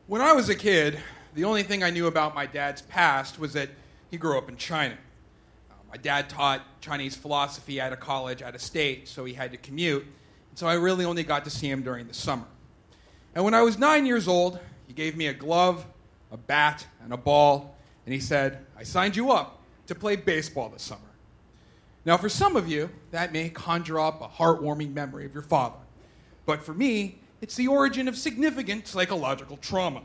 When I was a kid, the only thing I knew about my dad's past was that he grew up in China. My dad taught Chinese philosophy at a college out of state, so he had to commute. And so I really only got to see him during the summer. And when I was 9 years old, he gave me a glove, a bat, and a ball, and he said, "I signed you up to play baseball this summer." Now, for some of you, that may conjure up a heartwarming memory of your father. But for me, it's the origin of significant psychological trauma.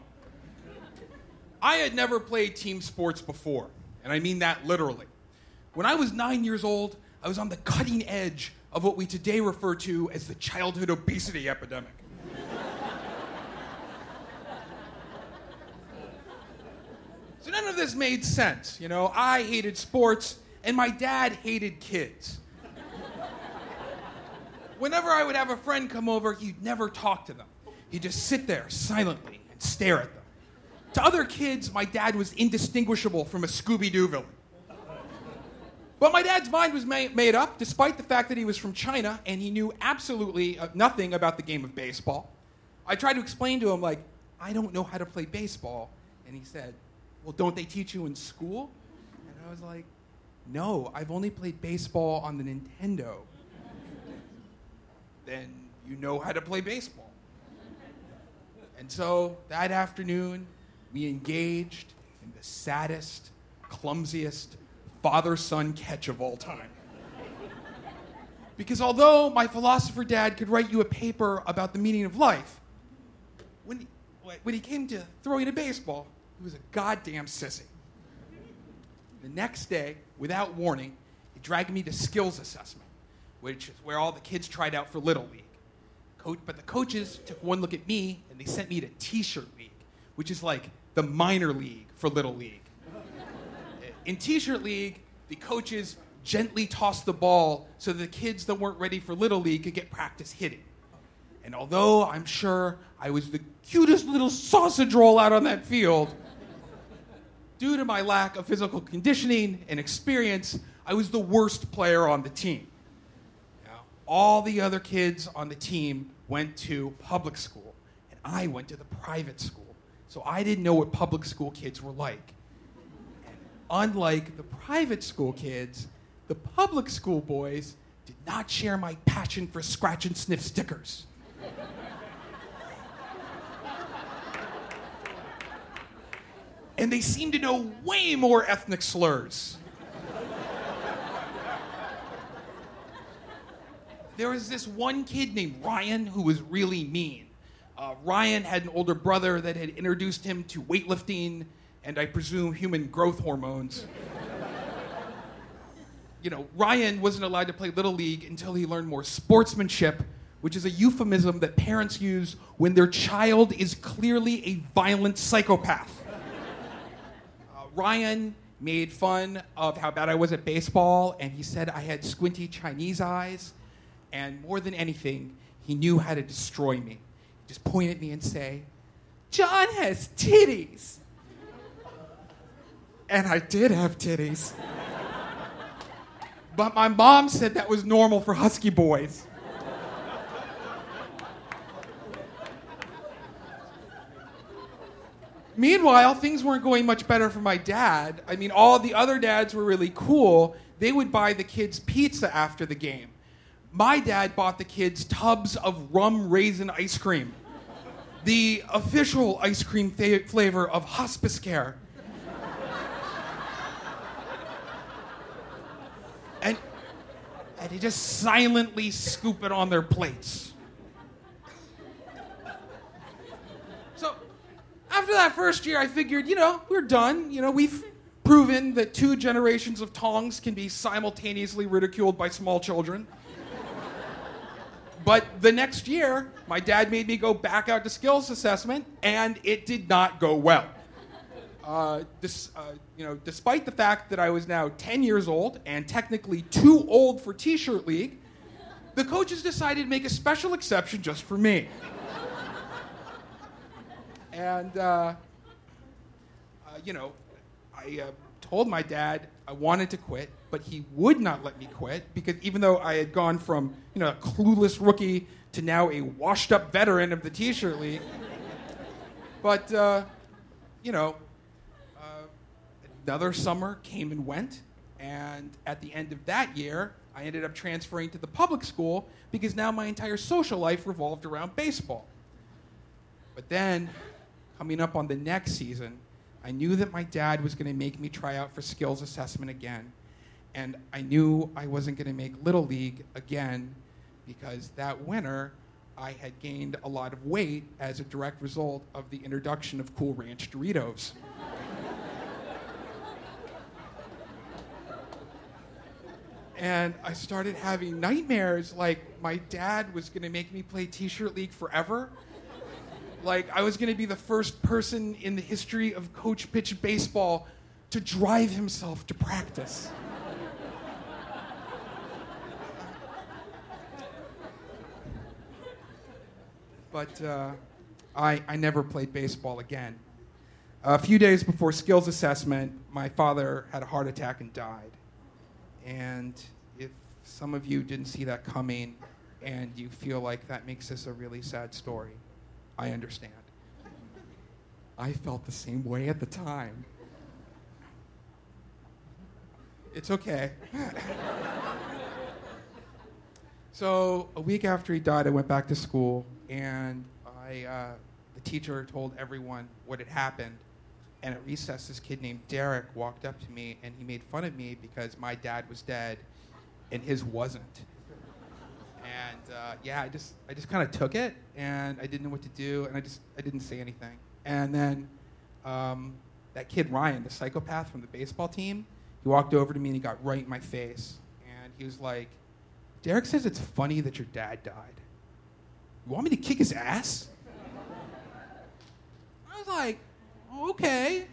I had never played team sports before, and I mean that literally. When I was 9 years old, I was on the cutting edge of what we today refer to as the childhood obesity epidemic. So none of this made sense. You know, I hated sports, and my dad hated kids. Whenever I would have a friend come over, he'd never talk to them. He'd just sit there silently and stare at them. To other kids, my dad was indistinguishable from a Scooby-Doo villain. But my dad's mind was made up, despite the fact that he was from China and he knew absolutely nothing about the game of baseball. I tried to explain to him, like, I don't know how to play baseball. And he said, "Well, don't they teach you in school?" And I was like, "No, I've only played baseball on the Nintendo." "Then you know how to play baseball." And so that afternoon, we engaged in the saddest, clumsiest father-son catch of all time. Because although my philosopher dad could write you a paper about the meaning of life, when he came to throwing a baseball, he was a goddamn sissy. The next day, without warning, he dragged me to skills assessment, which is where all the kids tried out for Little League. But the coaches took one look at me, and they sent me to T-shirt League, which is like the minor league for Little League. In T-shirt League, the coaches gently tossed the ball so the kids that weren't ready for Little League could get practice hitting. And although I'm sure I was the cutest little sausage roll out on that field, due to my lack of physical conditioning and experience, I was the worst player on the team. All the other kids on the team went to public school, and I went to the private school. So I didn't know what public school kids were like. And unlike the private school kids, the public school boys did not share my passion for scratch and sniff stickers. And they seemed to know way more ethnic slurs. There was this one kid named Ryan who was really mean. Ryan had an older brother that had introduced him to weightlifting and, I presume, human growth hormones. You know, Ryan wasn't allowed to play Little League until he learned more sportsmanship, which is a euphemism that parents use when their child is clearly a violent psychopath. Ryan made fun of how bad I was at baseball, and he said I had squinty Chinese eyes. And more than anything, he knew how to destroy me. He'd just point at me and say, "John has titties." And I did have titties. But my mom said that was normal for husky boys. Meanwhile, things weren't going much better for my dad. I mean, all the other dads were really cool. They would buy the kids pizza after the game. My dad bought the kids tubs of rum raisin ice cream, the official ice cream flavor of hospice care. And they just silently scoop it on their plates. So after that first year, I figured, we're done. We've proven that 2 generations of Tongs can be simultaneously ridiculed by small children. But the next year, my dad made me go back out to skills assessment, and it did not go well. Despite the fact that I was now 10 years old and technically too old for T-shirt League, the coaches decided to make a special exception just for me. And, I told my dad I wanted to quit, but he would not let me quit because even though I had gone from, a clueless rookie to now a washed-up veteran of the T-shirt League, But, you know, another summer came and went, and at the end of that year, I ended up transferring to the public school because now my entire social life revolved around baseball. But then, coming up on the next season, I knew that my dad was going to make me try out for skills assessment again. And I knew I wasn't going to make Little League again because that winter, I had gained a lot of weight as a direct result of the introduction of Cool Ranch Doritos. And I started having nightmares like my dad was going to make me play T-shirt league forever. Like I was going to be the first person in the history of coach pitch baseball to drive himself to practice. But I never played baseball again. A few days before skills assessment, my father had a heart attack and died. And if some of you didn't see that coming and you feel like that makes this a really sad story, I understand. I felt the same way at the time. It's okay. So a week after he died, I went back to school, and the teacher told everyone what had happened. And at recess, this kid named Derek walked up to me, and he made fun of me because my dad was dead, and his wasn't. And yeah, I just kind of took it, and I didn't know what to do, and I didn't say anything. And then that kid Ryan, the psychopath from the baseball team, he walked over to me and he got right in my face, and he was like, "Derek says it's funny that your dad died. You want me to kick his ass?" I was like, "Okay."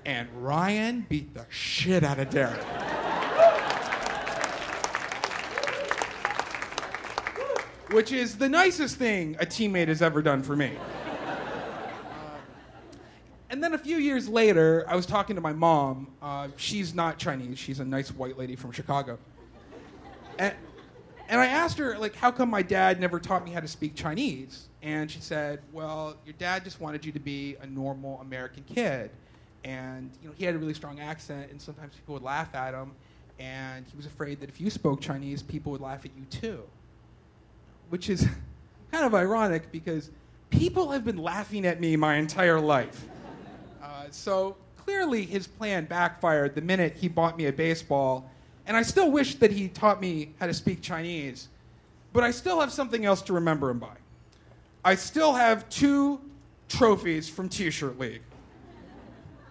And Ryan beat the shit out of Derek. Which is the nicest thing a teammate has ever done for me. And then a few years later, I was talking to my mom. She's not Chinese. She's a nice white lady from Chicago. And I asked her, like, how come my dad never taught me how to speak Chinese? And she said, well, your dad just wanted you to be a normal American kid. And, you know, he had a really strong accent, and sometimes people would laugh at him. And he was afraid that if you spoke Chinese, people would laugh at you too. Which is kind of ironic because people have been laughing at me my entire life. So clearly his plan backfired the minute he bought me a baseball. And I still wish that he taught me how to speak Chinese. But I still have something else to remember him by. I still have 2 trophies from T-shirt league.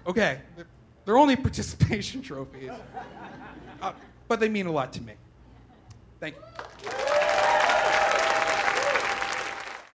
Okay, they're only participation trophies. But they mean a lot to me. Thank you.